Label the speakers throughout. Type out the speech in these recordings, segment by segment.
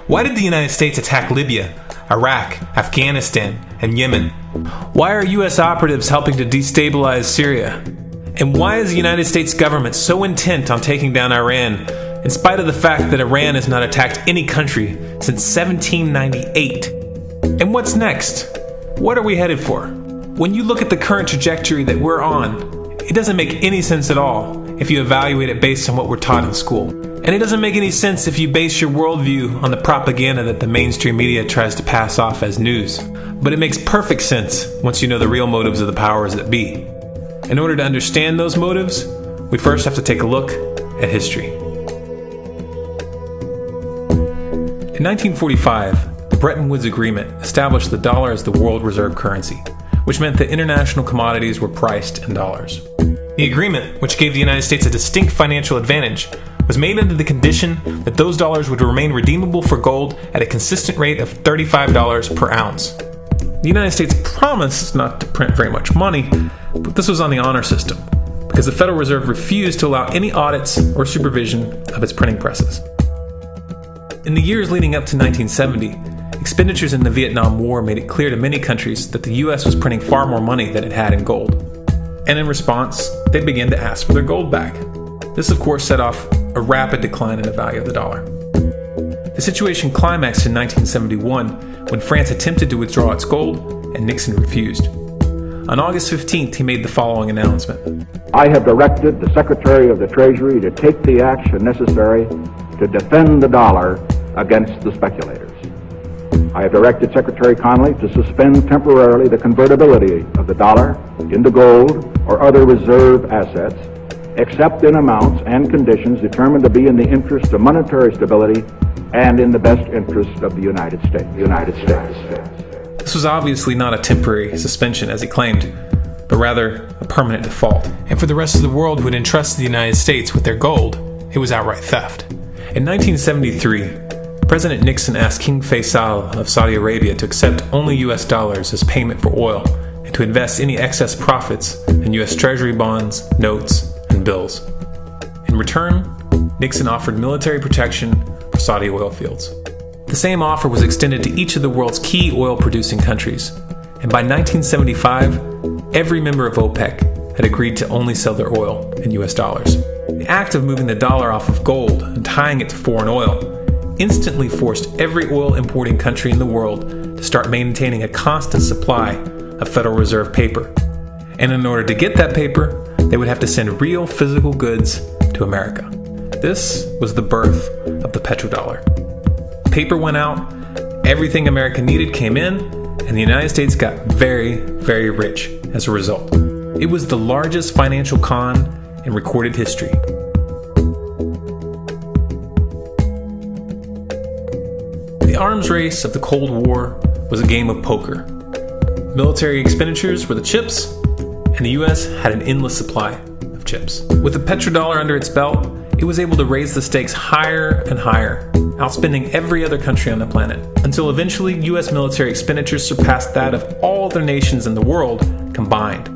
Speaker 1: Why did the United States attack Libya, Iraq, Afghanistan, and Yemen? Why are U.S. operatives helping to destabilize Syria? And why is the United States government so intent on taking down Iran, in spite of the fact that Iran has not attacked any country since 1798? And what's next? What are we headed for? When you look at the current trajectory that we're on, it doesn't make any sense at all if you evaluate it based on what we're taught in school. And it doesn't make any sense if you base your worldview on the propaganda that the mainstream media tries to pass off as news. But it makes perfect sense once you know the real motives of the powers that be. In order to understand those motives, we first have to take a look at history. In 1945, the Bretton Woods Agreement established the dollar as the world reserve currency, which meant that international commodities were priced in dollars. The agreement, which gave the United States a distinct financial advantage, was made under the condition that those dollars would remain redeemable for gold at a consistent rate of $35 per ounce. The United States promised not to print very much money, but this was on the honor system, because the Federal Reserve refused to allow any audits or supervision of its printing presses. In the years leading up to 1970, expenditures in the Vietnam War made it clear to many countries that the U.S. was printing far more money than it had in gold. And in response, they began to ask for their gold back. This, of course, set off a rapid decline in the value of the dollar. The situation climaxed in 1971 when France attempted to withdraw its gold and Nixon refused. On August 15th, he made the following announcement.
Speaker 2: I have directed the Secretary of the Treasury to take the action necessary to defend the dollar against the speculators. I have directed Secretary Connally to suspend temporarily the convertibility of the dollar into gold or other reserve assets, except in amounts and conditions determined to be in the interest of monetary stability and in the best interest of the United States.
Speaker 1: This was obviously not a temporary suspension, as he claimed, but rather a permanent default. And for the rest of the world who had entrusted the United States with their gold, it was outright theft. In 1973, President Nixon asked King Faisal of Saudi Arabia to accept only U.S. dollars as payment for oil and to invest any excess profits in U.S. Treasury bonds, notes, and bills. In return, Nixon offered military protection for Saudi oil fields. The same offer was extended to each of the world's key oil-producing countries, and by 1975, every member of OPEC had agreed to only sell their oil in U.S. dollars. The act of moving the dollar off of gold and tying it to foreign oil instantly forced every oil-importing country in the world to start maintaining a constant supply of Federal Reserve paper. And in order to get that paper, they would have to send real physical goods to America. This was the birth of the petrodollar. Paper went out, everything America needed came in, and the United States got very, very rich as a result. It was the largest financial con in recorded history. The arms race of the Cold War was a game of poker. Military expenditures were the chips, and the U.S. had an endless supply of chips. With the petrodollar under its belt, it was able to raise the stakes higher and higher, outspending every other country on the planet, until eventually U.S. military expenditures surpassed that of all other nations in the world combined.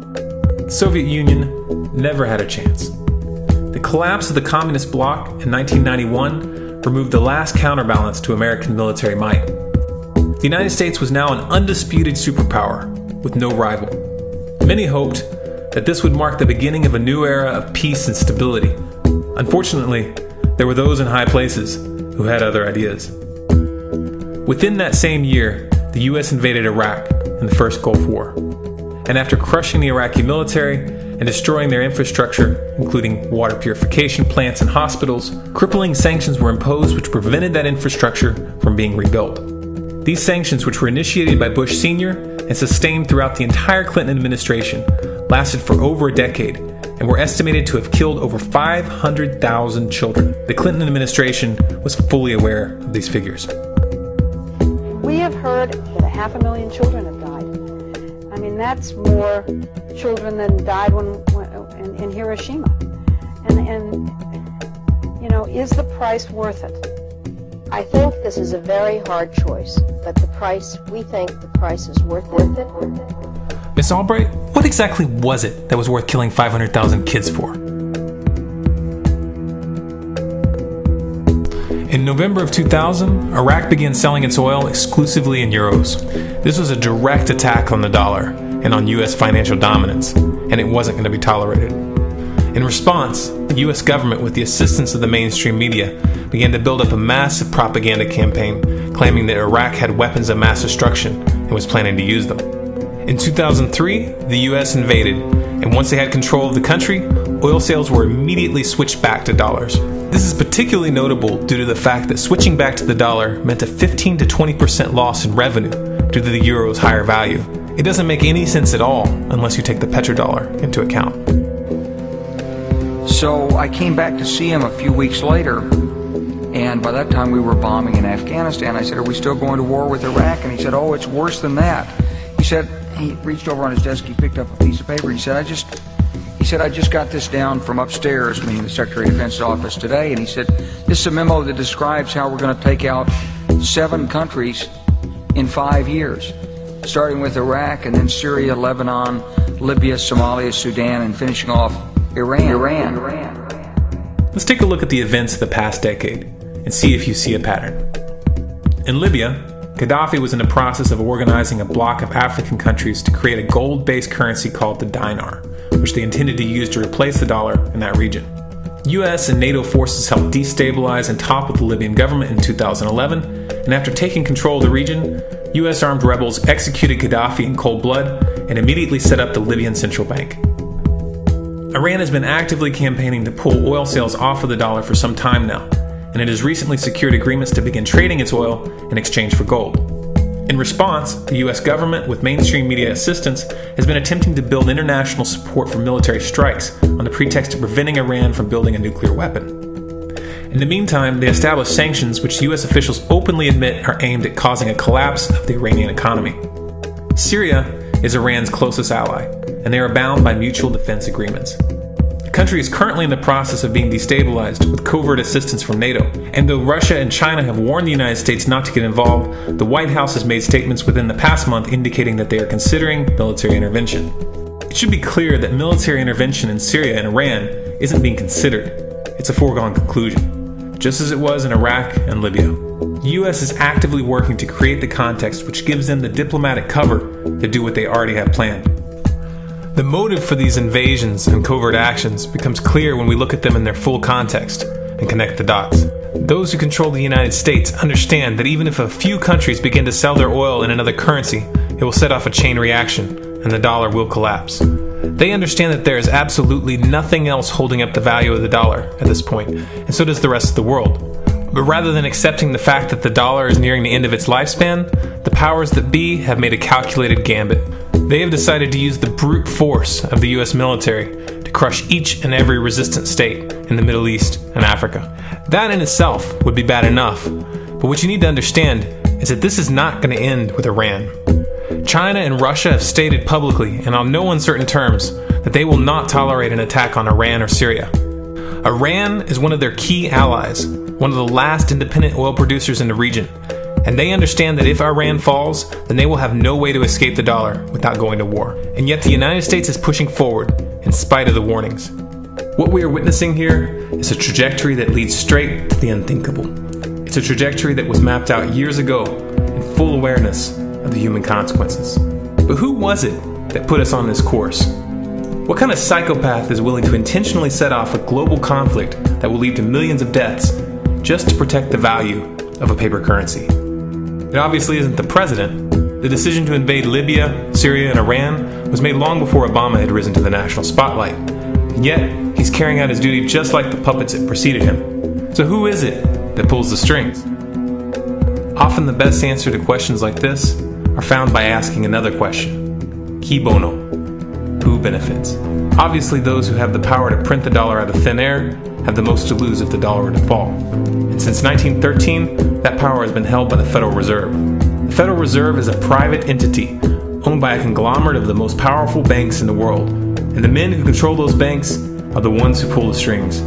Speaker 1: The Soviet Union never had a chance. The collapse of the communist bloc in 1991 removed the last counterbalance to American military might. The United States was now an undisputed superpower with no rival. Many hoped that this would mark the beginning of a new era of peace and stability. Unfortunately, there were those in high places who had other ideas. Within that same year, the U.S. invaded Iraq in the first Gulf War. And after crushing the Iraqi military and destroying their infrastructure, including water purification plants and hospitals, crippling sanctions were imposed which prevented that infrastructure from being rebuilt. These sanctions, which were initiated by Bush Sr. and sustained throughout the entire Clinton administration, lasted for over a decade and were estimated to have killed over 500,000 children. The Clinton administration was fully aware of these figures.
Speaker 3: We have heard that 500,000 children have died. I mean, that's more children than died in Hiroshima. And you know, is the price worth it?
Speaker 4: I think this is a very hard choice, but we think the price is worth it.
Speaker 1: Miss Albright, what exactly was it that was worth killing 500,000 kids for? In In November of 2000, Iraq began selling its oil exclusively in euros. This was a direct attack on the dollar and on U.S. financial dominance, and it wasn't going to be tolerated. In response, the U.S. government, with the assistance of the mainstream media, began to build up a massive propaganda campaign claiming that Iraq had weapons of mass destruction and was planning to use them. In 2003, the U.S. invaded, and once they had control of the country, oil sales were immediately switched back to dollars. This is particularly notable due to the fact that switching back to the dollar meant a 15 to 20% loss in revenue due to the euro's higher value. It doesn't make any sense at all unless you take the petrodollar into account.
Speaker 5: So I came back to see him a few weeks later, and by that time we were bombing in Afghanistan. I said, "Are we still going to war with Iraq?" And he said, "Oh, it's worse than that." He reached over on his desk, he picked up a piece of paper, he said, I just got this down from upstairs, meaning the Secretary of Defense's office today, and he said, "This is a memo that describes how we're going to take out 7 countries in 5 years, starting with Iraq and then Syria, Lebanon, Libya, Somalia, Sudan, and finishing off Iran.
Speaker 1: Let's take a look at the events of the past decade and see if you see a pattern. In Libya, Gaddafi was in the process of organizing a bloc of African countries to create a gold-based currency called the dinar, which they intended to use to replace the dollar in that region. US and NATO forces helped destabilize and topple the Libyan government in 2011, and after taking control of the region, US armed rebels executed Gaddafi in cold blood and immediately set up the Libyan central bank. Iran has been actively campaigning to pull oil sales off of the dollar for some time now, and it has recently secured agreements to begin trading its oil in exchange for gold. In response, the US government, with mainstream media assistance, has been attempting to build international support for military strikes on the pretext of preventing Iran from building a nuclear weapon. In the meantime, they established sanctions which US officials openly admit are aimed at causing a collapse of the Iranian economy. Syria is Iran's closest ally, and they are bound by mutual defense agreements. The country is currently in the process of being destabilized with covert assistance from NATO, and though Russia and China have warned the United States not to get involved, the White House has made statements within the past month indicating that they are considering military intervention. It should be clear that military intervention in Syria and Iran isn't being considered. It's a foregone conclusion, just as it was in Iraq and Libya. The U.S. is actively working to create the context which gives them the diplomatic cover to do what they already have planned. The motive for these invasions and covert actions becomes clear when we look at them in their full context and connect the dots. Those who control the United States understand that even if a few countries begin to sell their oil in another currency, it will set off a chain reaction and the dollar will collapse. They understand that there is absolutely nothing else holding up the value of the dollar at this point, and so does the rest of the world. But rather than accepting the fact that the dollar is nearing the end of its lifespan, the powers that be have made a calculated gambit. They have decided to use the brute force of the US military to crush each and every resistant state in the Middle East and Africa. That in itself would be bad enough, but what you need to understand is that this is not going to end with Iran. China and Russia have stated publicly and on no uncertain terms that they will not tolerate an attack on Iran or Syria. Iran is one of their key allies, one of the last independent oil producers in the region, and they understand that if Iran falls, then they will have no way to escape the dollar without going to war. And yet the United States is pushing forward in spite of the warnings. What we are witnessing here is a trajectory that leads straight to the unthinkable. It's a trajectory that was mapped out years ago in full awareness of the human consequences. But who was it that put us on this course? What kind of psychopath is willing to intentionally set off a global conflict that will lead to millions of deaths just to protect the value of a paper currency? It obviously isn't the president. The decision to invade Libya, Syria, and Iran was made long before Obama had risen to the national spotlight. And yet, he's carrying out his duty just like the puppets that preceded him. So who is it that pulls the strings? Often the best answer to questions like this are found by asking another question. Qui bono? Who benefits? Obviously, those who have the power to print the dollar out of thin air have the most to lose if the dollar were to fall. And since 1913, that power has been held by the Federal Reserve. The Federal Reserve is a private entity owned by a conglomerate of the most powerful banks in the world. And the men who control those banks are the ones who pull the strings.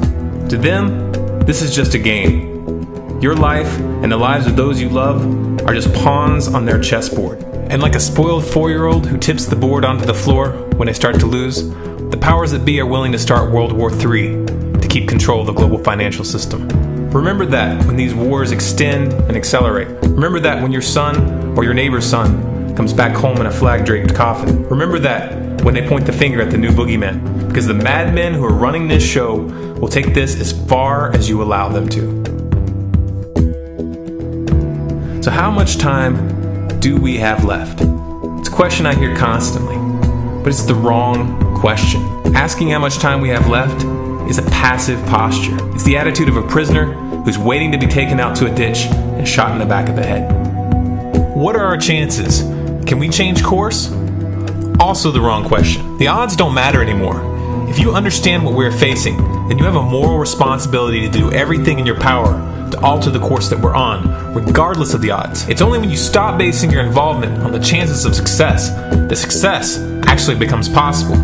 Speaker 1: To them, this is just a game. Your life and the lives of those you love are just pawns on their chessboard. And like a spoiled 4-year-old who tips the board onto the floor when they start to lose, the powers that be are willing to start World War III to keep control of the global financial system. Remember that when these wars extend and accelerate. Remember that when your son or your neighbor's son comes back home in a flag-draped coffin. Remember that when they point the finger at the new boogeyman, because the madmen who are running this show will take this as far as you allow them to. So how much time do we have left? It's a question I hear constantly, but it's the wrong question. Asking how much time we have left is a passive posture. It's the attitude of a prisoner who's waiting to be taken out to a ditch and shot in the back of the head. What are our chances? Can we change course? Also the wrong question. The odds don't matter anymore. If you understand what we're facing, then you have a moral responsibility to do everything in your power to alter the course that we're on, regardless of the odds. It's only when you stop basing your involvement on the chances of success that success actually becomes possible.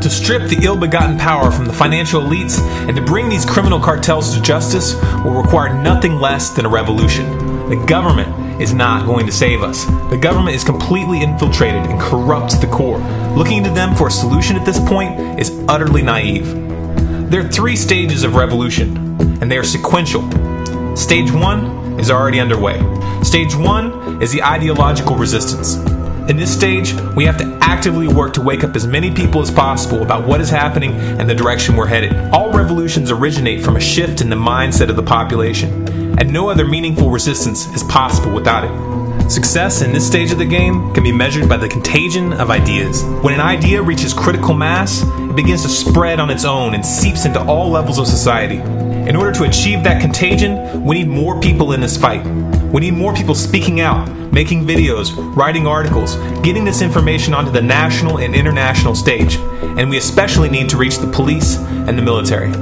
Speaker 1: To strip the ill-begotten power from the financial elites and to bring these criminal cartels to justice will require nothing less than a revolution. The government is not going to save us. The government is completely infiltrated and corrupt to the core. Looking to them for a solution at this point is utterly naive. There are 3 stages of revolution, and they are sequential. Stage 1 is already underway. Stage 1 is the ideological resistance. In this stage, we have to actively work to wake up as many people as possible about what is happening and the direction we're headed. All revolutions originate from a shift in the mindset of the population, and no other meaningful resistance is possible without it. Success in this stage of the game can be measured by the contagion of ideas. When an idea reaches critical mass, it begins to spread on its own and seeps into all levels of society. In order to achieve that contagion, we need more people in this fight. We need more people speaking out, making videos, writing articles, getting this information onto the national and international stage. And we especially need to reach the police and the military.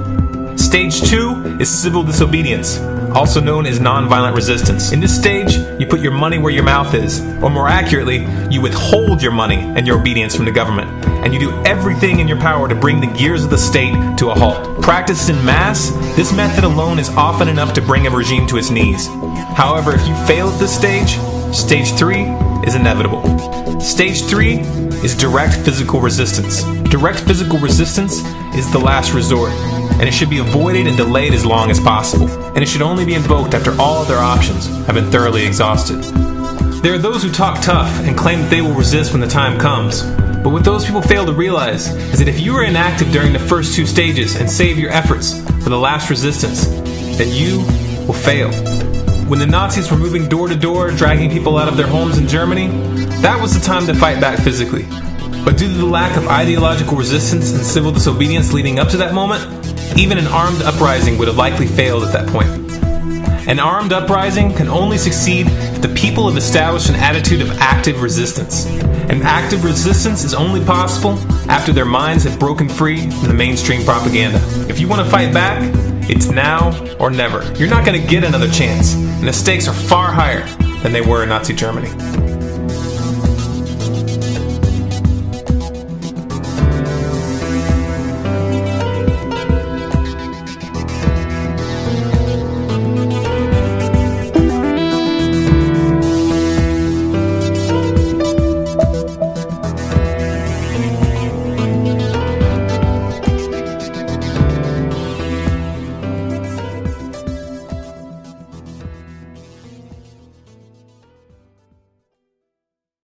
Speaker 1: Stage 2 is civil disobedience, also known as nonviolent resistance. In this stage, you put your money where your mouth is, or more accurately, you withhold your money and your obedience from the government, and you do everything in your power to bring the gears of the state to a halt. Practiced in mass, this method alone is often enough to bring a regime to its knees. However, if you fail at this stage, Stage 3 is inevitable. Stage 3 is direct physical resistance. Direct physical resistance is the last resort, and it should be avoided and delayed as long as possible. And it should only be invoked after all other options have been thoroughly exhausted. There are those who talk tough and claim that they will resist when the time comes. But what those people fail to realize is that if you are inactive during the first 2 stages and save your efforts for the last resistance, then you will fail. When the Nazis were moving door to door, dragging people out of their homes in Germany, that was the time to fight back physically. But due to the lack of ideological resistance and civil disobedience leading up to that moment, even an armed uprising would have likely failed at that point. An armed uprising can only succeed if the people have established an attitude of active resistance. And active resistance is only possible after their minds have broken free from the mainstream propaganda. If you want to fight back, it's now or never. You're not going to get another chance, and the stakes are far higher than they were in Nazi Germany.